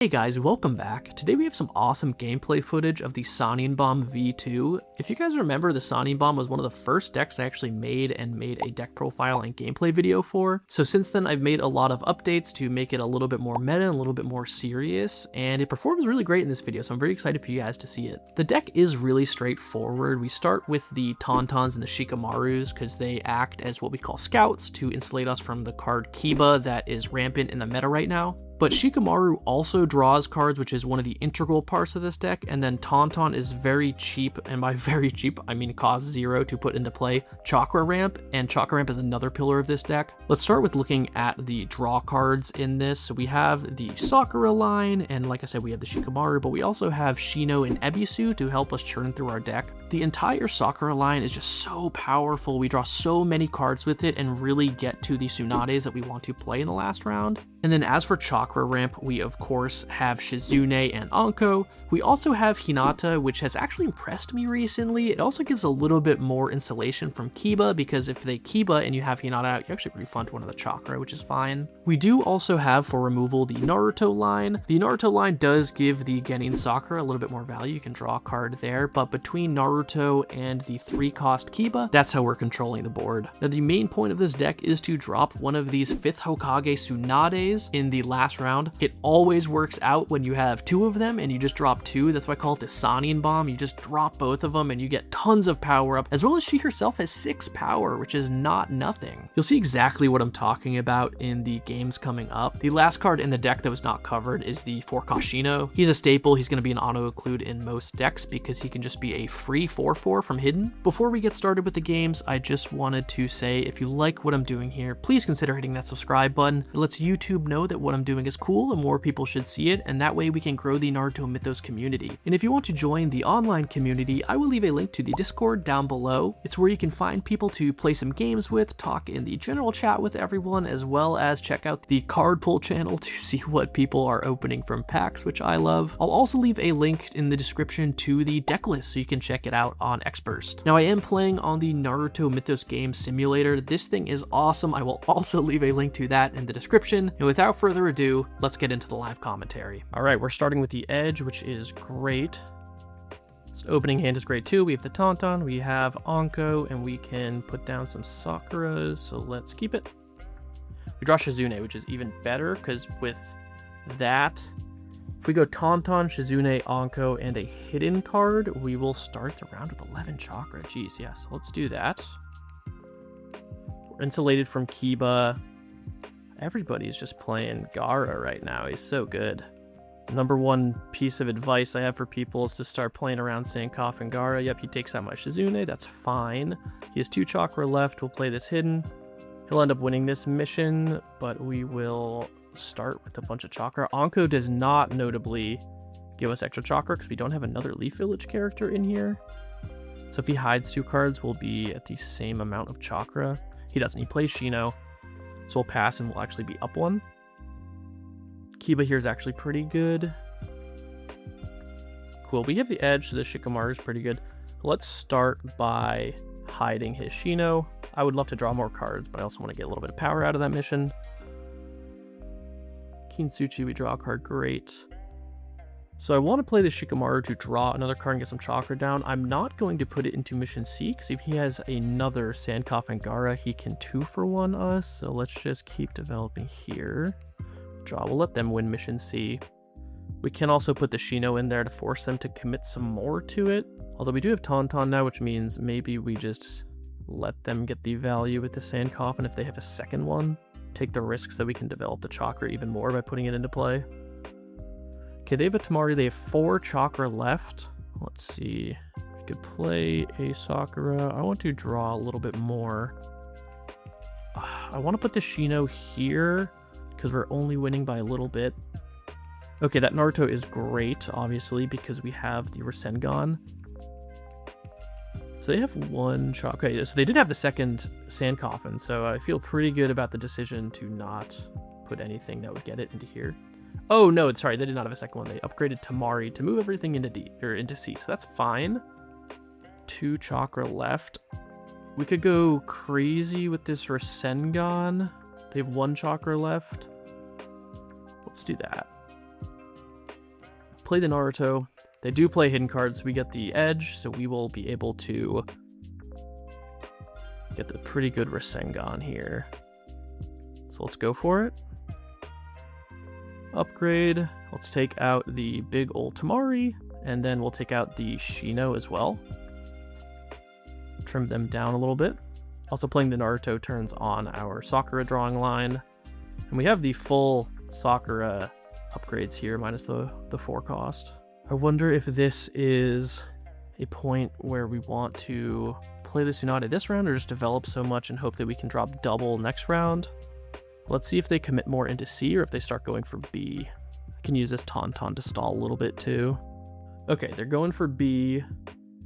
Hey guys, welcome back. Today we have some awesome gameplay footage of the Sannin Bomb V2. If you guys remember, the Sannin Bomb was one of the first decks I actually made a deck profile and gameplay video for. So since then I've made a lot of updates to make it a little bit more meta and a little bit more serious, and it performs really great in this video, so I'm very excited for you guys to see it. The deck is really straightforward. We start with the Tauntauns and the Shikamarus because they act as what we call scouts to insulate us from the card Kiba that is rampant in the meta right now. But Shikamaru also draws cards, which is one of the integral parts of this deck, and then Tauntaun is very cheap, and by very cheap, I mean cost 0 to put into play Chakra Ramp, and Chakra Ramp is another pillar of this deck. Let's start with looking at the draw cards in this. So we have the Sakura line, and like I said, we have the Shikamaru, but we also have Shino and Ebisu to help us churn through our deck. The entire Sakura line is just so powerful. We draw so many cards with it and really get to the Tsunades that we want to play in the last round. And then as for Chakra Ramp, we of course have Shizune and Anko. We also have Hinata, which has actually impressed me recently. It also gives a little bit more insulation from Kiba, because if they Kiba and you have Hinata out, you actually refund one of the Chakra, which is fine. We do also have for removal the Naruto line. The Naruto line does give the Genin Sakura a little bit more value. You can draw a card there, but between Naruto and the 3-cost Kiba, that's how we're controlling the board. Now the main point of this deck is to drop one of these 5th Hokage Tsunades in the last round. It always works out when you have 2 of them and you just drop 2. That's why I call it the Sannin Bomb. You just drop both of them and you get tons of power up, as well as she herself has 6 power, which is not nothing. You'll see exactly what I'm talking about in the games coming up. The last card in the deck that was not covered is the 4-cost Shino. He's a staple. He's going to be an auto-occlude in most decks because he can just be a free 4/4 from hidden. Before we get started with the games, I just wanted to say, if you like what I'm doing here, please consider hitting that subscribe button. It lets YouTube know that what I'm doing is cool and more people should see it, and that way we can grow the Naruto Mythos community. And if you want to join the online community, I will leave a link to the Discord down below. It's where you can find people to play some games with, talk in the general chat with everyone, as well as check out the card pull channel to see what people are opening from packs, which I love. I'll also leave a link in the description to the deck list so you can check it out on Xburst. Now I am playing on the Naruto Mythos game simulator. This thing is awesome. I will also leave a link to that in the description. And without further ado, let's get into the live commentary. All right, we're starting with the Edge, which is great. This opening hand is great too. We have the Tauntaun, we have Anko, and we can put down some Sakuras, so let's keep it. We draw Shizune, which is even better, because with that, if we go Tauntaun, Shizune, Anko, and a hidden card, we will start the round with 11 Chakra. Jeez, yeah, so let's do that. We're insulated from Kiba. Everybody's just playing Gaara right now. He's so good. Number one piece of advice I have for people is to start playing around Sankoff and Gaara. Yep, he takes out my Shizune. That's fine. He has 2 Chakra left. We'll play this hidden. He'll end up winning this mission, but we will start with a bunch of Chakra. Anko does not notably give us extra Chakra because we don't have another Leaf Village character in here. So if he hides 2 cards, we'll be at the same amount of Chakra. He doesn't. He plays Shino. So we'll pass and we'll actually be up 1. Kiba here is actually pretty good. Cool. We have the Edge, so the Shikamaru is pretty good. Let's start by hiding his Shino. I would love to draw more cards, but I also want to get a little bit of power out of that mission. Kintsuchi, we draw a card. Great. So I want to play the Shikamaru to draw another card and get some Chakra down. I'm not going to put it into Mission C, because if he has another Sankoff and Gaara, he can 2-for-1 us. So let's just keep developing here. Draw. We'll let them win Mission C. We can also put the Shino in there to force them to commit some more to it. Although we do have Tauntaun now, which means maybe we just let them get the value with the Sankoff, and if they have a second one, take the risks that we can develop the Chakra even more by putting it into play. Okay, they have a Tamari. They have 4 Chakra left. Let's see. We could play a Sakura. I want to draw a little bit more. I want to put the Shino here because we're only winning by a little bit. Okay, that Naruto is great, obviously, because we have the Rasengan. So they have 1 Chakra. Okay, so they did have the second Sankoff, so I feel pretty good about the decision to not put anything that would get it into here. Oh, no, sorry, they did not have a second one. They upgraded Tamari to move everything into D, or into C, so that's fine. 2 Chakra left. We could go crazy with this Rasengan. They have 1 Chakra left. Let's do that. play the Naruto. They do play hidden cards, so we get the edge, so we will be able to get the pretty good Rasengan here. So let's go for it. Upgrade. Let's take out the big old Tamari, and then we'll take out the Shino as well. Trim them down a little bit. Also playing the Naruto turns on our Sakura drawing line. And we have the full Sakura upgrades here, minus the 4 cost. I wonder if this is a point where we want to play the Tsunade this round or just develop so much and hope that we can drop double next round. Let's see if they commit more into C or if they start going for B. I can use this Tauntaun to stall a little bit too. Okay, they're going for B.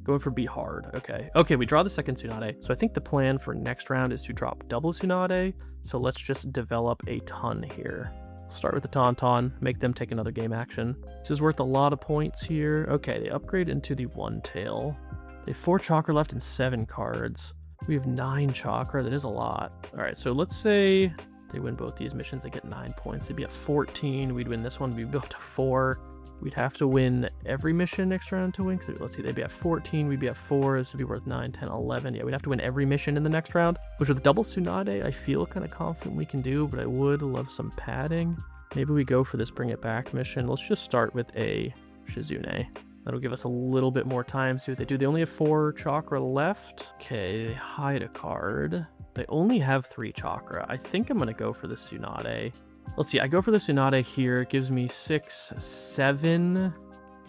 Going for B hard. Okay, we draw the second Tsunade. So I think the plan for next round is to drop double Tsunade. So let's just develop a ton here. Start with the Tauntaun, make them take another game action. This is worth a lot of points here. Okay, they upgrade into the One Tail. They have 4 chakra left and 7 cards. We have 9 chakra. That is a lot. All right, so let's say they win both these missions. They get 9 points. They'd be at 14. We'd win this one. We'd be up to 4. We'd have to win every mission next round to win. So let's see, they'd be at 14. We'd be at 4. This would be worth 9, 10, 11. Yeah, we'd have to win every mission in the next round, which with double Tsunade, I feel kind of confident we can do, but I would love some padding. Maybe we go for this bring it back mission. Let's just start with a Shizune. That'll give us a little bit more time. See what they do. They only have 4 chakra left. Okay, they hide a card. They only have 3 chakra. I think I'm going to go for the Tsunade. Let's see, I go for the Tsunade here. It gives me 6, 7,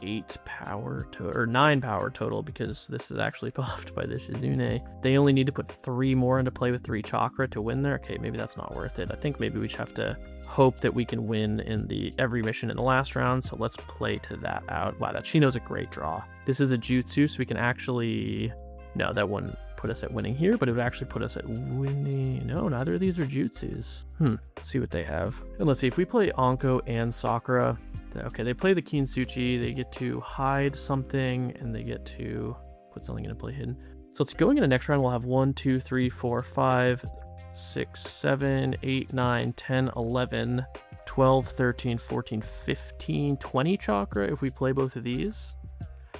8 power, or 9 power total, because this is actually buffed by the Shizune. They only need to put 3 more into play with 3 chakra to win there. Okay, maybe that's not worth it. I think maybe we just have to hope that we can win in every mission in the last round, so let's play to that out. Wow, that Shino's a great draw. This is a Jutsu, so we can actually... No, that wouldn't put us at winning here, but it would actually put us at winning. No, neither of these are Jutsus. See what they have. And let's see, if we play Anko and Sakura, okay, they play the Kintsuchi, they get to hide something, and they get to put something into play hidden. So it's going into next round, we'll have 1, 2, 3, 4, 5, 6, 7, 8, 9, 10, 11, 12, 13, 14, 15, 20 chakra if we play both of these.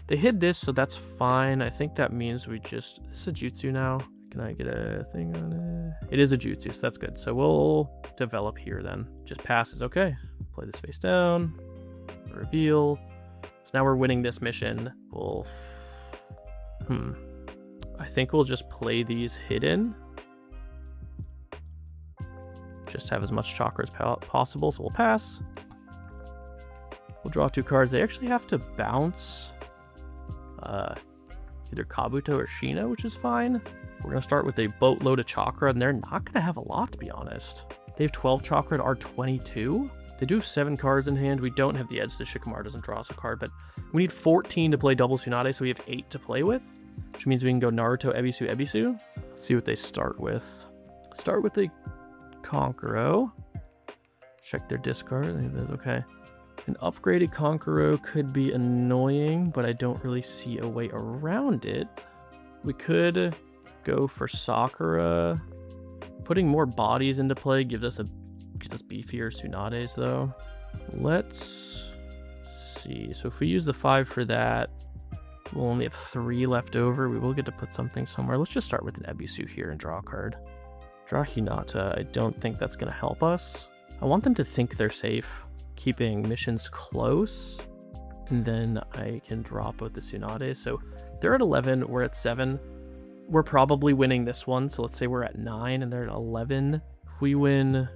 They hid this, so that's fine. I think that means we just... This is a Jutsu now. Can I get a thing on it? It is a Jutsu, so that's good. So we'll develop here then. Just passes. Okay. Play this face down. Reveal. So now we're winning this mission. We'll... I think we'll just play these hidden. Just have as much chakra as possible, so we'll pass. We'll draw 2 cards. They actually have to bounce... either Kabuto or Shino, which is fine. We're going to start with a boatload of chakra, and they're not going to have a lot, to be honest. They have 12 chakra at R22. They do have 7 cards in hand. We don't have the edge. The Shikamaru doesn't draw us a card, but we need 14 to play double Tsunade, so we have 8 to play with, which means we can go Naruto, Ebisu, Ebisu. Let's see what they start with. Start with the Konkoro. Check their discard. I think that's okay. An upgraded Konkoro could be annoying, but I don't really see a way around it. We could go for Sakura. Putting more bodies into play gives us beefier Tsunades, though. Let's see. So if we use the 5 for that, we'll only have 3 left over. We will get to put something somewhere. Let's just start with an Ebisu here and draw a card. Draw Hinata. I don't think that's going to help us. I want them to think they're safe, keeping missions close, and then I can drop both the Tsunade. So they're at 11, we're at 7. We're probably winning this one, so let's say we're at 9 and they're at 11. If we win,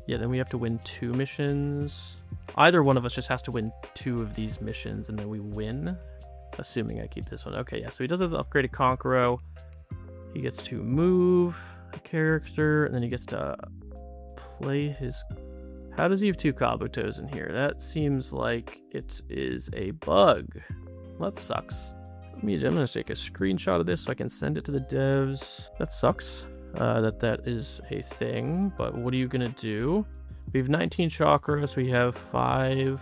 yeah, then we have to win 2 missions. Either one of us just has to win 2 of these missions and then we win, assuming I keep this one. Okay, yeah, so he does have the upgraded Konkoro. He gets to move a character, and then he gets to play his... How does he have 2 Kabutos in here? That seems like it is a bug. That sucks. I'm gonna take a screenshot of this so I can send it to the devs. That sucks that is a thing, but what are you gonna do? We have 19 chakra, so we have 5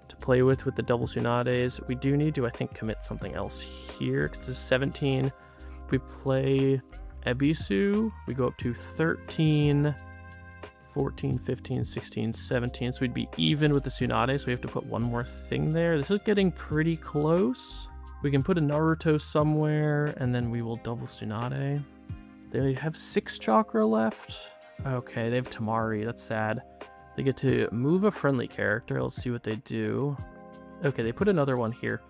to play with the double Tsunades. We do need to, I think, commit something else here, because it's 17. If we play Ebisu, we go up to 13, 14, 15, 16, 17. So we'd be even with the Tsunade, so we have to put one more thing there. This is getting pretty close. We can put a Naruto somewhere, and then we will double Tsunade. They have 6 chakra left. Okay, they have Tamari. That's sad. They get to move a friendly character. Let's see what they do. Okay, they put another one here.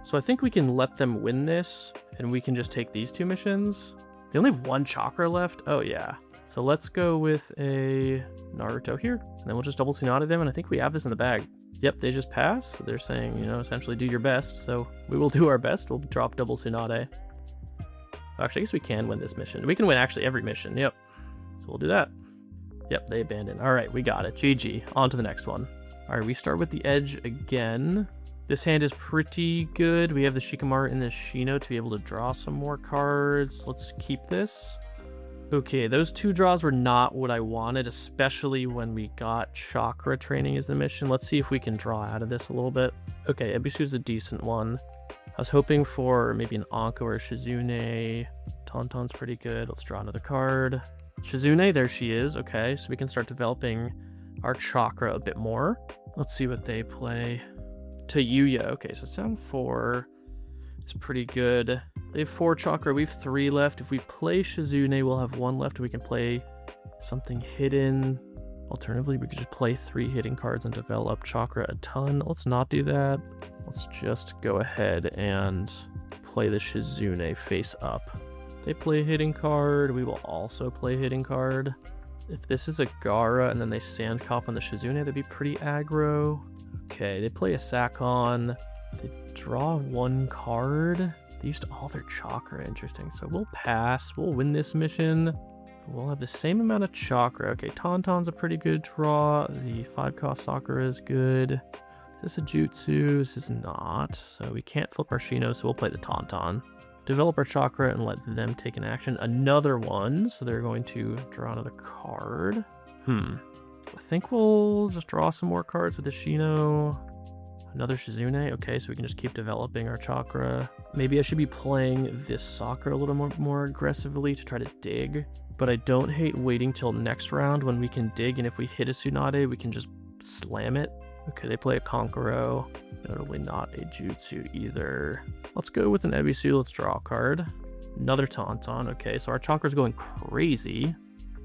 So I think we can let them win this, and we can just take these 2 missions. They only have 1 chakra left. Oh, yeah. So let's go with a Naruto here, and then we'll just double Tsunade them, and I think we have this in the bag. Yep, they just pass. So they're saying, you know, essentially do your best. So we will do our best. We'll drop double Tsunade. Actually, I guess we can win this mission. We can win actually every mission. Yep. So we'll do that. Yep, they abandoned. All right, we got it. GG. On to the next one. All right, we start with the edge again. This hand is pretty good. We have the Shikamaru and the Shino to be able to draw some more cards. Let's keep this. Okay, those 2 draws were not what I wanted, especially when we got Chakra training as the mission. Let's see if we can draw out of this a little bit. Okay, Ebisu's a decent one. I was hoping for maybe an Anko or a Shizune. Tauntaun's pretty good. Let's draw another card. Shizune, there she is. Okay, so we can start developing our Chakra a bit more. Let's see what they play. Tayuya. Okay, so sound 4 is pretty good. They have 4 Chakra. We have 3 left. If we play Shizune, we'll have 1 left. We can play something hidden. Alternatively, we could just play 3 hidden cards and develop Chakra a ton. Let's not do that. Let's just go ahead and play the Shizune face up. They play a hidden card. We will also play a hidden card. If this is a Gara and then they Sandcough on the Shizune, that'd be pretty aggro. Okay, they play a Sakon. They draw 1 card. They used all their Chakra. Interesting. So we'll pass. We'll win this mission. We'll have the same amount of Chakra. Okay, Tauntaun's a pretty good draw. The 5-cost Sakura is good. Is this a Jutsu? This is not. So we can't flip our Shino, so we'll play the Tauntaun. Develop our Chakra and let them take an action. Another one. So they're going to draw another card. I think we'll just draw some more cards with the Shino. Another Shizune. Okay, so we can just keep developing our Chakra. Maybe I should be playing this Sakura a little more aggressively to try to dig. But I don't hate waiting till next round when we can dig, and if we hit a Tsunade, we can just slam it. Okay, they play a Konkoro. Notably not a Jutsu either. Let's go with an Ebisu. Let's draw a card. Another Tauntaun. Okay, so our Chakra's going crazy.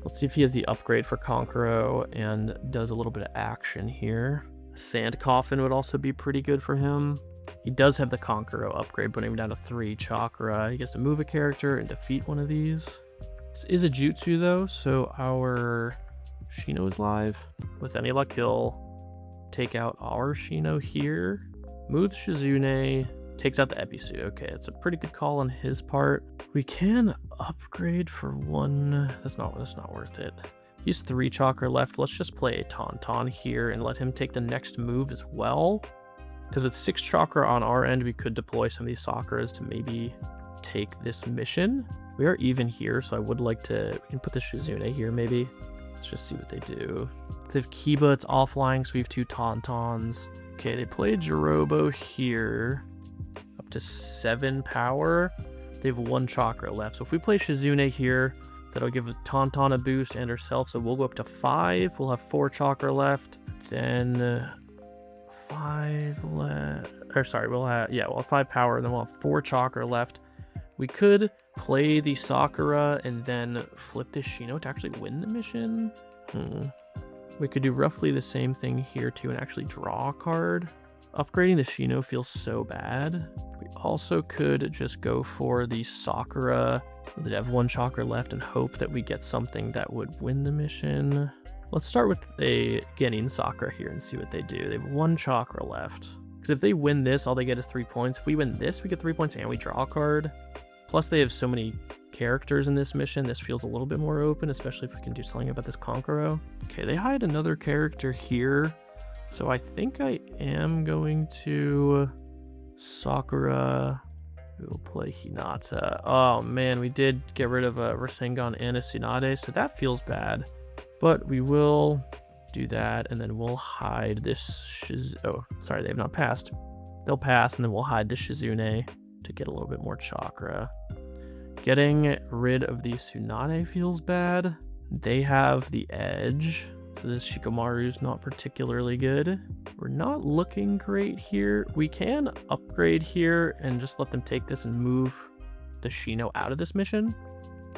Let's see if he has the upgrade for Konkoro and does a little bit of action here. Sand Coffin would also be pretty good for him. He does have the Konkoro upgrade, putting him down to 3 Chakra. He gets to move a character and defeat one of these. This is a Jutsu though, so our Shino is live. With any luck, he'll take out our Shino here. Moves Shizune, takes out the Ebisu. Okay, it's a pretty good call on his part. We can upgrade for 1. That's not worth it. He's 3 Chakra left. Let's just play a Tauntaun here and let him take the next move as well. Because with 6 Chakra on our end, we could deploy some of these Sakuras to maybe take this mission. We are even here, so I would like to... We can put the Shizune here, maybe. Let's just see what they do. They have Kiba, it's offline, so we have 2 Tauntauns. Okay, they play Jirobo here. Up to 7 power. They have 1 Chakra left. So if we play Shizune here, that'll give a Tauntaun a boost and herself, so we'll go up to 5. We'll have 4 Chakra left. Then 5 left. Or sorry, we'll have 5 power, and then we'll have 4 Chakra left. We could play the Sakura and then flip the Shino to actually win the mission. We could do roughly the same thing here too and actually draw a card. Upgrading the Shino feels so bad. We also could just go for the Sakura. They'd have 1 Chakra left and hope that we get something that would win the mission. Let's start with a Genin Sakura here and see what they do. They have 1 Chakra left. Because if they win this, all they get is 3 points. If we win this, we get 3 points and we draw a card. Plus, they have so many characters in this mission. This feels a little bit more open, especially if we can do something about this Konkoro. Okay, they hide another character here. So I think I am going to Sakura. We will play Hinata. Oh man, we did get rid of a Rasengan and a Tsunade, so that feels bad. But we will do that, and then we'll hide this oh, sorry, they have not passed. They'll pass, and then we'll hide the Shizune to get a little bit more Chakra. Getting rid of the Tsunade feels bad. They have the edge. So this Shikamaru's not particularly good. We're not looking great here. We can upgrade here and just let them take this and move the Shino out of this mission.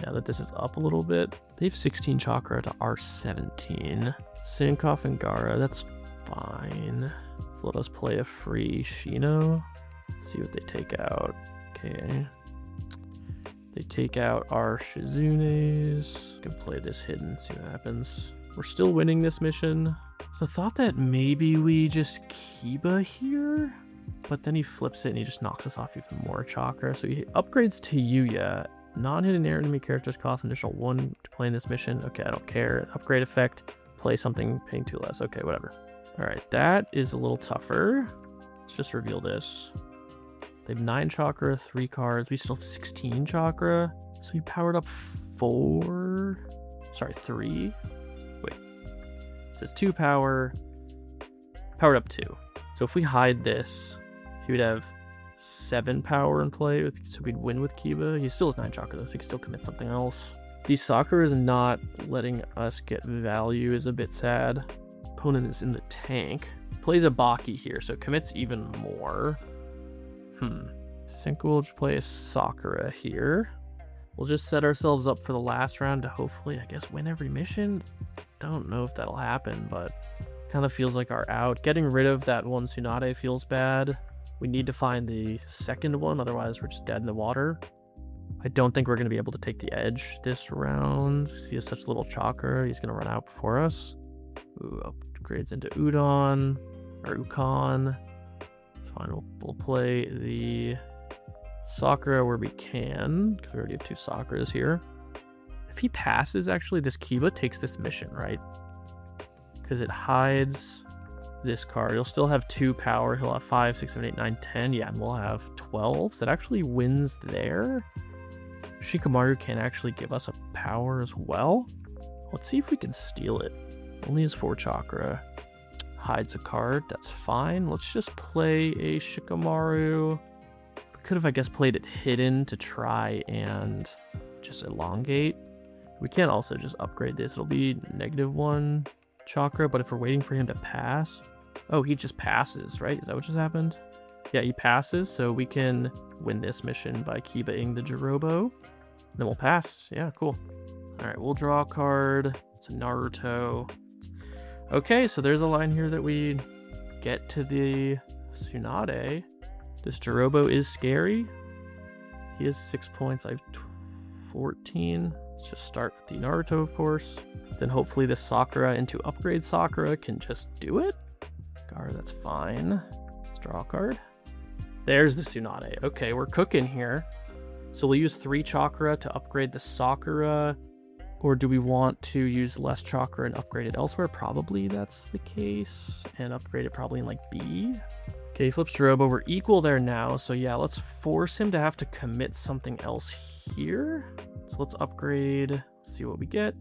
Now that this is up a little bit. They have 16 chakra to our 17. Sankoff and Gaara, that's fine. Let's let us play a free Shino. Let's see what they take out. Okay. They take out our Shizunes. We can play this hidden, see what happens. We're still winning this mission. So I thought that maybe we just Kiba here, but then he flips it and he just knocks us off even more chakra. So he upgrades to Yuya. Non-hidden enemy characters cost an additional 1 to play in this mission. Okay, I don't care. Upgrade effect, play something paying 2 less. Okay, whatever. All right, that is a little tougher. Let's just reveal this. They have 9 chakra, 3 cards. We still have 16 chakra. So we powered up 3. Wait. It says 2 power. Powered up 2. So if we hide this, he would have 7 power in play. So we'd win with Kiba. He still has 9 chakra though, so he can still commit something else. The Sakura is not letting us get value is a bit sad. Opponent is in the tank. Plays a Baki here, so commits even more. I think we'll just play a Sakura here. We'll just set ourselves up for the last round to hopefully, I guess, win every mission. Don't know if that'll happen, but kind of feels like our out. Getting rid of that one Tsunade feels bad. We need to find the second one, otherwise we're just dead in the water. I don't think we're going to be able to take the edge this round. He has such little chakra, he's going to run out before us. Ooh, upgrades into Udon, or Ukon. Fine, we'll play the Sakura where we can, because we already have 2 Sakuras here. If he passes, actually, this Kiba takes this mission, right? Because it hides this card. He'll still have 2 power. He'll have 5, 6, 7, 8, 9, 10. Yeah, and we'll have 12. So it actually wins there. Shikamaru can actually give us a power as well. Let's see if we can steal it. Only has 4 chakra. Hides a card. That's fine. Let's just play a Shikamaru. We could have, I guess, played it hidden to try and just elongate. We can also just upgrade this. It'll be -1 chakra, but if we're waiting for him to pass... Oh, he just passes, right? Is that what just happened? Yeah, he passes, so we can win this mission by Kiba-ing the Jirobo. Then we'll pass. Yeah, cool. All right, we'll draw a card. It's a Naruto. Okay, so there's a line here that we get to the Tsunade. This Jirobo is scary. He has 6 points. I have 14. Let's just start with the Naruto, of course. Then hopefully this Sakura into upgrade Sakura can just do it. Gaara, that's fine. Let's draw a card. There's the Tsunade. Okay, we're cooking here. So we'll use 3 chakra to upgrade the Sakura. Or do we want to use less chakra and upgrade it elsewhere? Probably that's the case. And upgrade it probably in like B. Okay, flips Jirobo. We're equal there now. So yeah, let's force him to have to commit something else here. So let's upgrade. See what we get.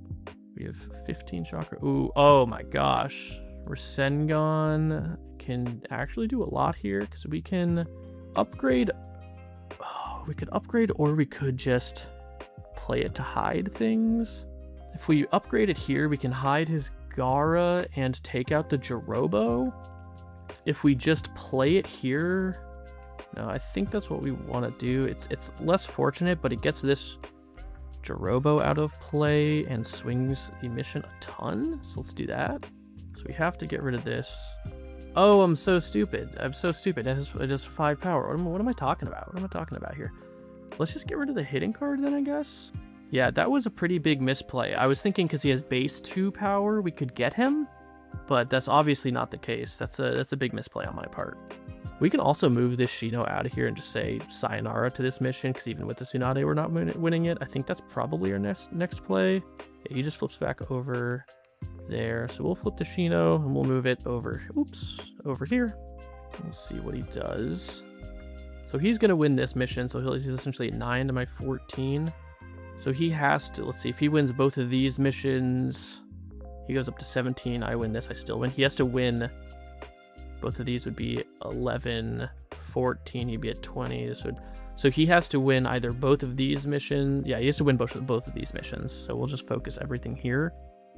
We have 15 chakra. Ooh, oh my gosh. Rasengan can actually do a lot here because we can upgrade. Oh, we could upgrade, or we could just play it to hide things. If we upgrade it here, we can hide his Gaara and take out the Jirobo. If we just play it here, no, I think that's what we want to do. It's less fortunate, but it gets this Jirobo out of play and swings the mission a ton. So let's do that. So we have to get rid of this. Oh, I'm so stupid. I'm so stupid. It has 5 power. What am I talking about? What am I talking about here? Let's just get rid of the hidden card then, I guess. Yeah, that was a pretty big misplay. I was thinking because he has base 2 power, we could get him, but that's obviously not the case. That's a big misplay on my part. We can also move this Shino out of here and just say sayonara to this mission, because even with the Tsunade, we're not winning it. I think that's probably our next play. Yeah, he just flips back over there. So we'll flip the Shino and we'll move it over, over here. We'll see what he does. So he's going to win this mission. So he's essentially at 9 to my 14. So he has to, let's see, if he wins both of these missions, he goes up to 17. I win this, I still win. He has to win. Both of these would be 11, 14, he'd be at 20. So he has to win either both of these missions. Yeah, he has to win both of these missions. So we'll just focus everything here.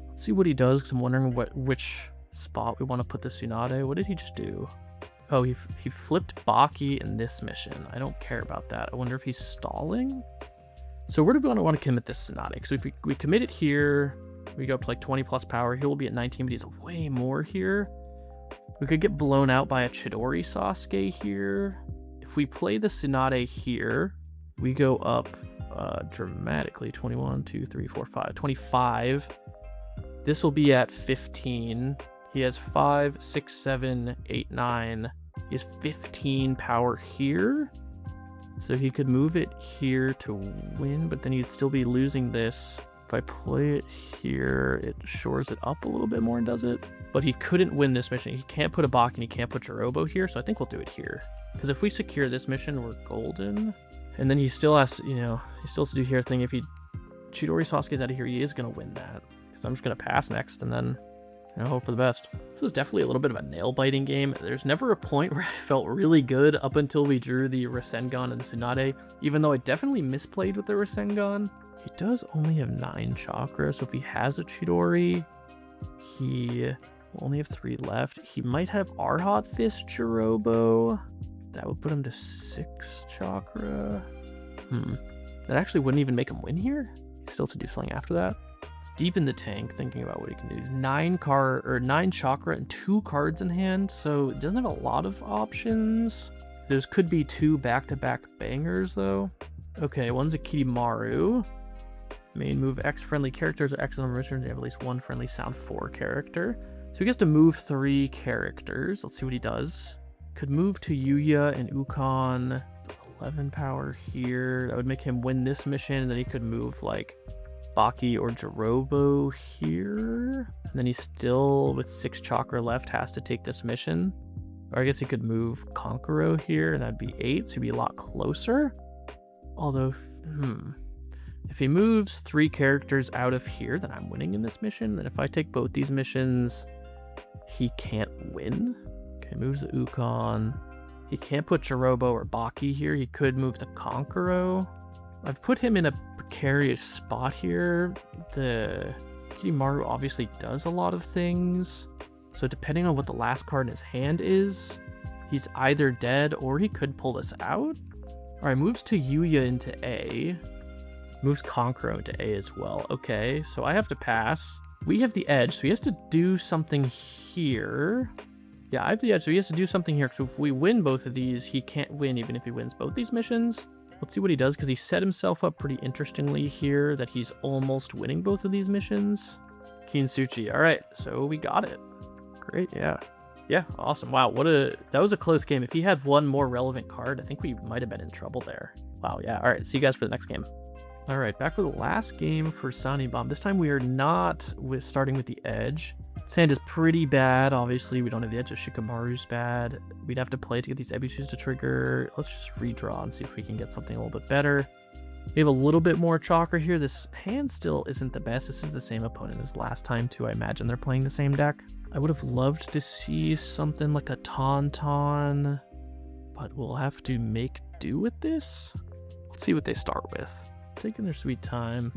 Let's see what he does, because I'm wondering which spot we want to put the Tsunade. What did he just do? Oh, he flipped Baki in this mission. I don't care about that. I wonder if he's stalling. So where do we want to commit this Tsunade? So if we commit it here, we go up to like 20 plus power. He will be at 19, but he's way more here. We could get blown out by a Chidori Sasuke here. If we play the Tsunade here, we go up dramatically. 21, 2, 3, 4, 5, 25. This will be at 15. He has 5, 6, 7, 8, 9. He has 15 power here. So he could move it here to win, but then he'd still be losing this. If I play it here, it shores it up a little bit more and does it. But he couldn't win this mission. He can't put a Baki and he can't put Jirobo here, so I think we'll do it here. Because if we secure this mission, we're golden. And then he still has, he still has to do here thing. If Chidori Sasuke's out of here, he is going to win that. Because I'm just going to pass next and then hope for the best. This was definitely a little bit of a nail-biting game. There's never a point where I felt really good up until we drew the Rasengan and Tsunade, even though I definitely misplayed with the Rasengan. He does only have 9 chakra, so if he has a Chidori, he will only have 3 left. He might have Arhat Fist Jirobo. That would put him to 6 chakra. That actually wouldn't even make him win here. He still have to do something after that. It's deep in the tank, thinking about what he can do. He's 9 chakra and 2 cards in hand, so it doesn't have a lot of options. Those could be 2 back-to-back bangers, though. Okay, one's a Kidimaru. Main move X friendly characters or X number of missions. They have at least 1 friendly sound 4 character. So he gets to move 3 characters. Let's see what he does. Could move to Yuya and Ukon. 11 power here. That would make him win this mission. And then he could move like Baki or Jirobo here. And then he still, with 6 chakra left, has to take this mission. Or I guess he could move Konkoro here, and that'd be 8, so he'd be a lot closer. Although, if he moves 3 characters out of here, then I'm winning in this mission. And if I take both these missions, he can't win. Okay, moves the Ukon. He can't put Jirobo or Baki here. He could move the Konkoro. I've put him in a precarious spot here. The Kidimaru obviously does a lot of things. So depending on what the last card in his hand is, he's either dead or he could pull this out. Alright, moves to Yuya into A. Moves Konkoro into A as well. Okay, so I have to pass. We have the edge, so he has to do something here. Yeah, I have the edge, so he has to do something here. So if we win both of these, he can't win even if he wins both these missions. Let's see what he does, because he set himself up pretty interestingly here that he's almost winning both of these missions. Kintsuchi. Alright, so we got it. Great, yeah. Yeah, awesome. Wow, that was a close game. If he had one more relevant card, I think we might have been in trouble there. Wow, yeah. All right, see you guys for the next game. All right, back for the last game for Sannin Bomb. This time we are not starting with the edge. Sand is pretty bad. Obviously, we don't have the edge. Shikamaru's bad. We'd have to play to get these Ebishus to trigger. Let's just redraw and see if we can get something a little bit better. We have a little bit more chakra here. This hand still isn't the best. This is the same opponent as last time, too. I imagine they're playing the same deck. I would have loved to see something like a Tauntaun, but we'll have to make do with this. Let's see what they start with. Taking their sweet time.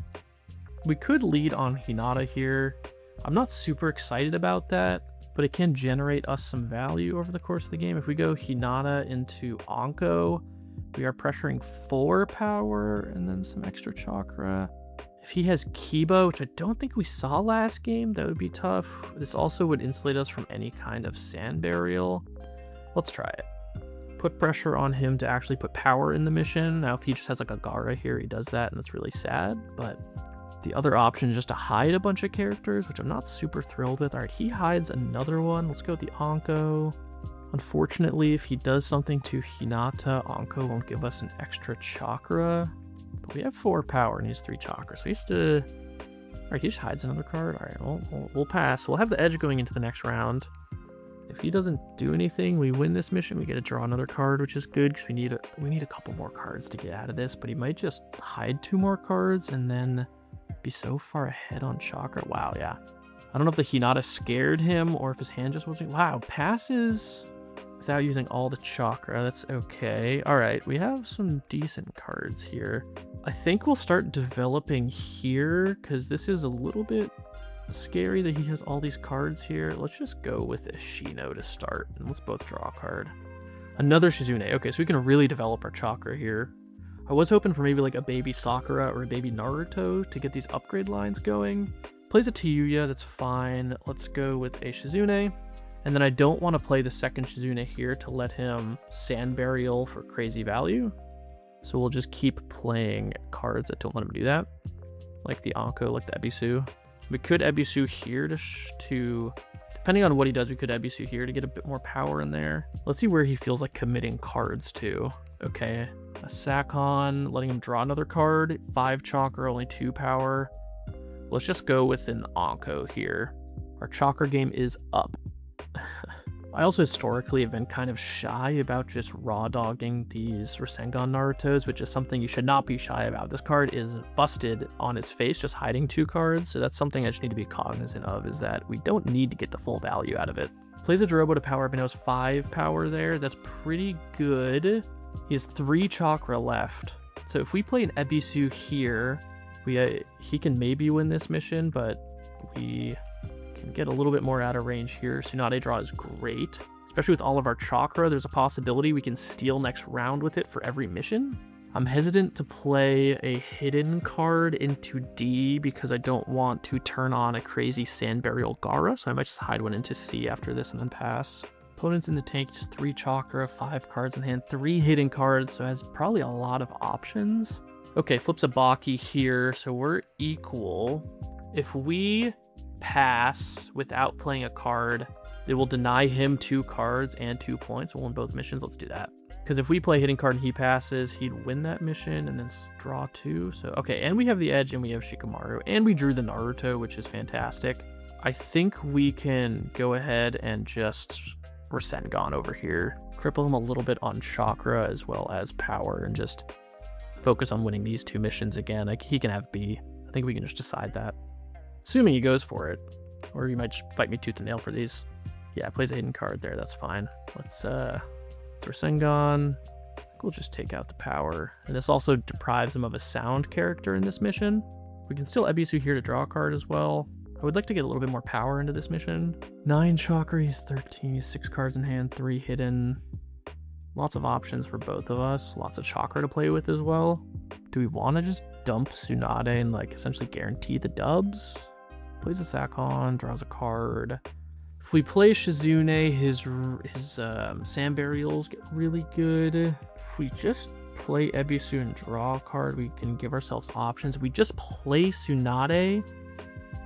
We could lead on Hinata here. I'm not super excited about that, but it can generate us some value over the course of the game. If we go Hinata into Anko, we are pressuring 4 power and then some extra chakra. If he has Kiba, which I don't think we saw last game, that would be tough. This also would insulate us from any kind of sand burial. Let's try it. Put pressure on him to actually put power in the mission. Now, if he just has like a Gaara here, he does that, and that's really sad. But the other option is just to hide a bunch of characters, which I'm not super thrilled with. All right, he hides another one. Let's go with the Anko. Unfortunately, if he does something to Hinata, Anko won't give us an extra chakra. But we have 4 power and he's 3 chakra, so he has to... Alright, he just hides another card. Alright, we'll pass. We'll have the edge going into the next round. If he doesn't do anything, we win this mission. We get to draw another card, which is good, because we need a couple more cards to get out of this. But he might just hide 2 more cards and then be so far ahead on chakra. Wow, yeah. I don't know if the Hinata scared him or if his hand just wasn't... Wow, passes without using all the chakra. That's okay. All right, we have some decent cards here. I think we'll start developing here because this is a little bit scary that he has all these cards here. Let's just go with Ishino to start, and let's both draw a card. Another Shizune. Okay, so we can really develop our chakra here. I was hoping for maybe like a baby Sakura or a baby Naruto to get these upgrade lines going. Plays a Tiyuya, that's fine. Let's go with a Shizune. And then I don't want to play the second Shizune here to let him Sand Burial for crazy value. So we'll just keep playing cards that don't let him do that. Like the Anko, like the Ebisu. We could Ebisu here to depending on what he does, we could Ebisu here to get a bit more power in there. Let's see where he feels like committing cards to. Okay, a Sakon, letting him draw another card. 5 chakra, only 2 power. Let's just go with an Anko here. Our chakra game is up. I also historically have been kind of shy about just raw dogging these Rasengan Narutos, which is something you should not be shy about. This card is busted on its face, just hiding 2 cards, so that's something I just need to be cognizant of, is that we don't need to get the full value out of it. Plays a Jirobo to power up and has 5 power there. That's pretty good. He has 3 chakra left. So if we play an Ebisu here, he can maybe win this mission, but we can get a little bit more out of range here. Tsunade draw is great, especially with all of our chakra. There's a possibility we can steal next round with it for every mission. I'm hesitant to play a hidden card into D because I don't want to turn on a crazy Sand Burial Gara, so I might just hide one into C after this and then pass. Opponent's in the tank, just 3 chakra, 5 cards in hand, 3 hidden cards, so it has probably a lot of options. Okay, flips a Baki here, so we're equal. If we pass without playing a card, it will deny him 2 cards and 2 points. We'll win both missions. Let's do that. Because if we play hidden card and he passes, he'd win that mission and then draw 2. So, okay, and we have the edge and we have Shikamaru. And we drew the Naruto, which is fantastic. I think we can go ahead and just Rasengan over here. Cripple him a little bit on chakra as well as power and just focus on winning these 2 missions again. Like, he can have B. I think we can just decide that. Assuming he goes for it. Or you might just fight me tooth and nail for these. Yeah, plays a hidden card there. That's fine. Let's Rasengan. We'll just take out the power. And this also deprives him of a sound character in this mission. We can still Ebisu here to draw a card as well. I would like to get a little bit more power into this mission. 9 chakra, he's 13, he's 6 cards in hand, 3 hidden. Lots of options for both of us. Lots of chakra to play with as well. Do we want to just dump Tsunade and like essentially guarantee the dubs? Plays a Sakon, draws a card. If we play Shizune, his Sand Burials get really good. If we just play Ebisu and draw a card, we can give ourselves options. If we just play Tsunade,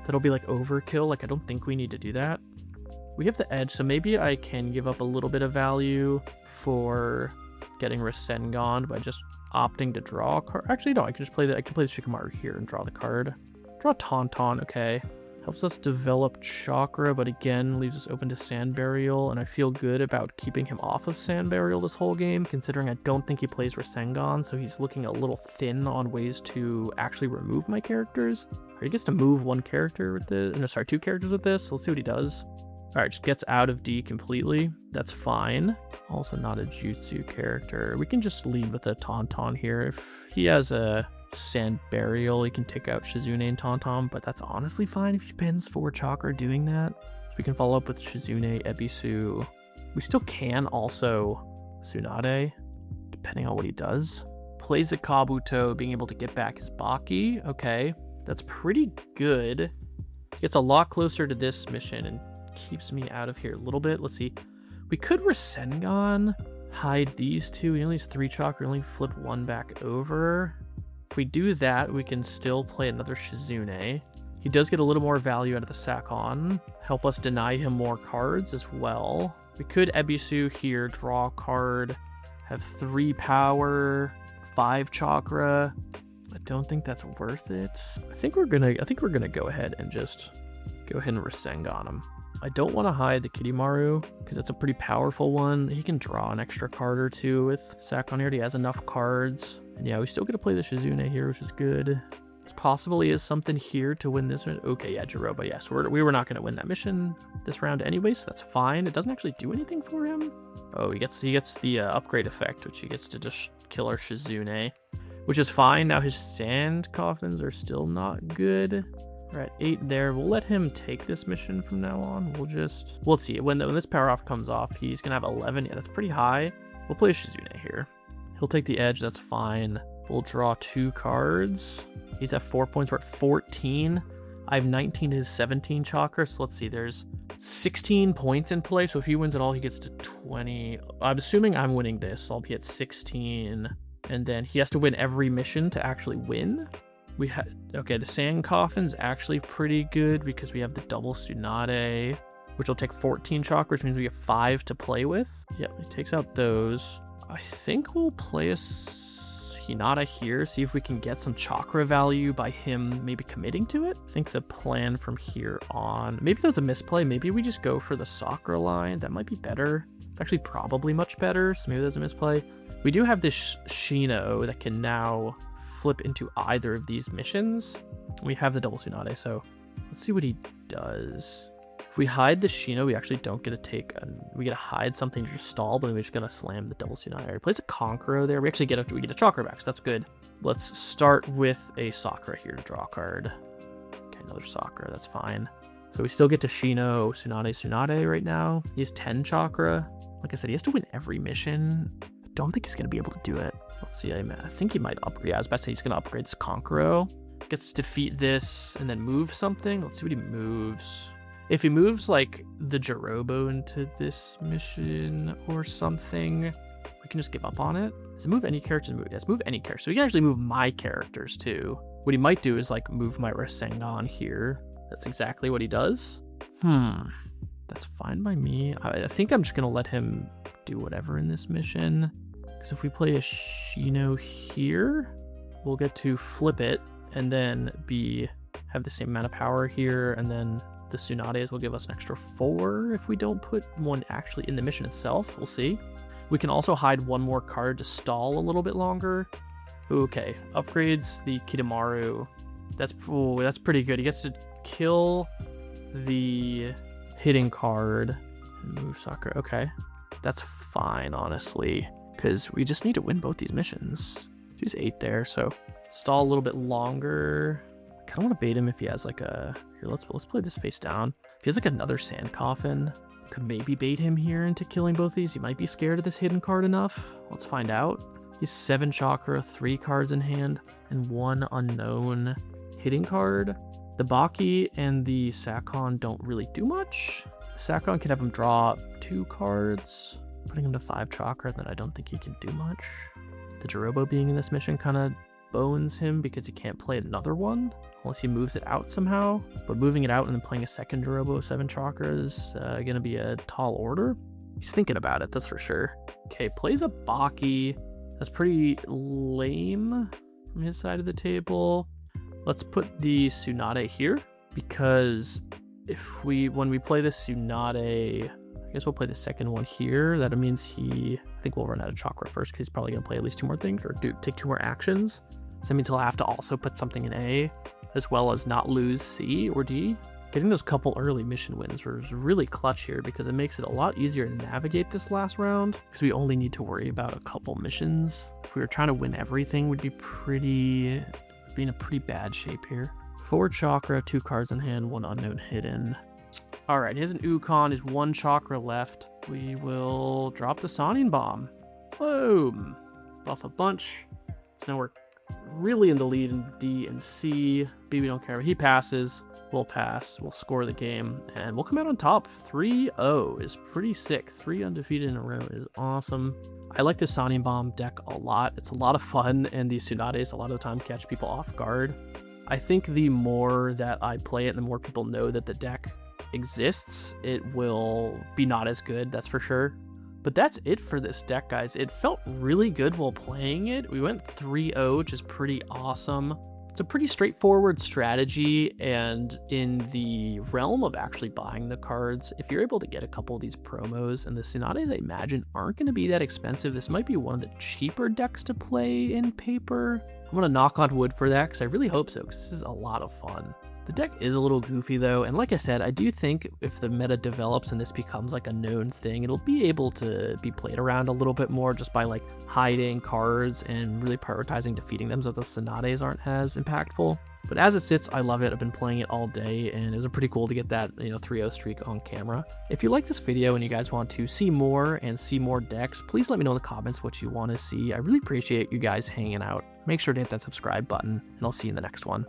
that'll be like overkill. Like, I don't think we need to do that. We have the edge, so maybe I can give up a little bit of value for getting Rasengan by just opting to draw a card. Actually, no, I can just play I can play the Shikamaru here and draw the card. Draw Tauntaun, okay. Helps us develop chakra, but again, leaves us open to Sand Burial, and I feel good about keeping him off of Sand Burial this whole game, considering I don't think he plays Rasengan, so he's looking a little thin on ways to actually remove my characters. He gets to move 1 character with this, no, sorry, 2 characters with this. So let's see what he does. All right, just gets out of D completely. That's fine. Also not a Jutsu character. We can just lead with a Tauntaun here. If he has a Sand Burial, he can take out Shizune and Tauntaun, but that's honestly fine if he spends 4 chakra doing that. So we can follow up with Shizune, Ebisu. We still can also Tsunade, depending on what he does. Plays a Kabuto, being able to get back his Baki. Okay, that's pretty good. Gets a lot closer to this mission and keeps me out of here a little bit. Let's see. We could Rasengan, hide these 2. He only has 3 chakra, only flip 1 back over. If we do that, we can still play another Shizune. He does get a little more value out of the Sakon. Help us deny him more cards as well. We could Ebisu here, draw a card, have 3 power, 5 chakra. I don't think that's worth it. I think we're gonna go ahead and just go ahead and Rasengan him. I don't want to hide the Kidimaru because it's a pretty powerful one. He can draw an extra card or 2 with Sakon here. He has enough cards. And yeah, we still get to play the Shizune here, which is good. Possibly is something here to win this one. Okay, yeah, Jiroba, yeah. So we were not going to win that mission this round anyway, so that's fine. It doesn't actually do anything for him. Oh, he gets the upgrade effect, which he gets to just kill our Shizune, which is fine. Now his sand coffins are still not good. We're at 8 there. We'll let him take this mission from now on. We'll see. When this power off comes off, he's going to have 11. Yeah, that's pretty high. We'll play Shizune here. He'll take the edge. That's fine. We'll draw 2 cards. He's at 4 points. We're at 14. I have 19 to his 17 chakra. So let's see. There's 16 points in play. So if he wins it all, he gets to 20. I'm assuming I'm winning this. So I'll be at 16. And then he has to win every mission to actually win. Okay, the sand coffin's actually pretty good because we have the double Tsunade, which will take 14 chakras, which means we have 5 to play with. Yep, it takes out those. I think we'll play a Hinata here, see if we can get some chakra value by him maybe committing to it. I think the plan from here on, maybe there's a misplay. Maybe we just go for the Sakura line. That might be better. It's actually probably much better, so maybe there's a misplay. We do have this Shino that can now flip into either of these missions. We have the double Tsunade, so let's see what he does. If we hide the Shino, we actually don't get to we get to hide something to stall, but we're just gonna slam the double Tsunade. He plays a Conqueror there. We actually get a chakra back, so that's good. Let's start with a Sakura here to draw a card. Okay, another Sakura, that's fine. So we still get to Shino, Tsunade right now. He has 10 chakra. Like I said, he has to win every mission. I don't think he's gonna be able to do it. Let's see, I think he might upgrade. Yeah, I was about to say he's gonna upgrade this Conqueror. Gets to defeat this and then move something. Let's see what he moves. If he moves like the Jirobo into this mission or something, we can just give up on it. Does it move any characters? Yes, move any character. So he can actually move my characters too. What he might do is like move my Rasengan here. That's exactly what he does. That's fine by me. I think I'm just gonna let him do whatever in this mission. Because if we play a Shino here, we'll get to flip it and then have the same amount of power here, and then the Tsunades will give us an extra 4 if we don't put one actually in the mission itself. We'll see. We can also hide one more card to stall a little bit longer. Okay, upgrades the Kitamaru. That's pretty good. He gets to kill the hitting card and move Sakura. Okay, that's fine, honestly, because we just need to win both these missions. He's 8 there, so stall a little bit longer. I kind of want to bait him if he has like a... Here, let's play this face down. If he has like another sand coffin, could maybe bait him here into killing both these. He might be scared of this hidden card enough. Let's find out. He's 7 chakra, 3 cards in hand, and 1 unknown hitting card. The Baki and the Sakon don't really do much. Sakon can have him draw 2 cards, putting him to 5 chakra, then I don't think he can do much. The Jirobo being in this mission kind of bones him because he can't play another one unless he moves it out somehow. But moving it out and then playing a second Jirobo 7 chakra is going to be a tall order. He's thinking about it, that's for sure. Okay, plays a Baki. That's pretty lame from his side of the table. Let's put the Tsunade here, because when we play the Tsunade, I guess we'll play the second one here. That means I think we'll run out of chakra first, because he's probably going to play at least 2 more things or take 2 more actions. So that means he'll have to also put something in A, as well as not lose C or D. Getting those couple early mission wins was really clutch here, because it makes it a lot easier to navigate this last round, because we only need to worry about a couple missions. If we were trying to win everything, we'd be in a pretty bad shape here. 4 chakra, 2 cards in hand, 1 unknown hidden. Alright, he has an Ukon, his 1 chakra left. We will drop the Sannin bomb. Boom! Buff a bunch. So now we're really in the lead in D and C. B we don't care, but he passes. We'll pass. We'll score the game, and we'll come out on top. 3-0 is pretty sick. 3 undefeated in a row is awesome. I like the Sannin bomb deck a lot. It's a lot of fun, and the Tsunades a lot of the time catch people off guard. I think the more that I play it, the more people know that the deck exists, it will be not as good, that's for sure. But that's it for this deck, guys. It felt really good while playing it. We went 3-0, which is pretty awesome. It's a pretty straightforward strategy, and in the realm of actually buying the cards, if you're able to get a couple of these promos, and the Tsunades I imagine aren't going to be that expensive, this might be one of the cheaper decks to play in paper. I'm gonna knock on wood for that because I really hope so, because this is a lot of fun. The deck is a little goofy though, and like I said, I do think if the meta develops and this becomes like a known thing, it'll be able to be played around a little bit more just by like hiding cards and really prioritizing defeating them so the Tsunades aren't as impactful. But as it sits, I love it. I've been playing it all day, and it was pretty cool to get that 3-0 streak on camera. If you like this video and you guys want to see more and see more decks, please let me know in the comments what you want to see. I really appreciate you guys hanging out. Make sure to hit that subscribe button, and I'll see you in the next one.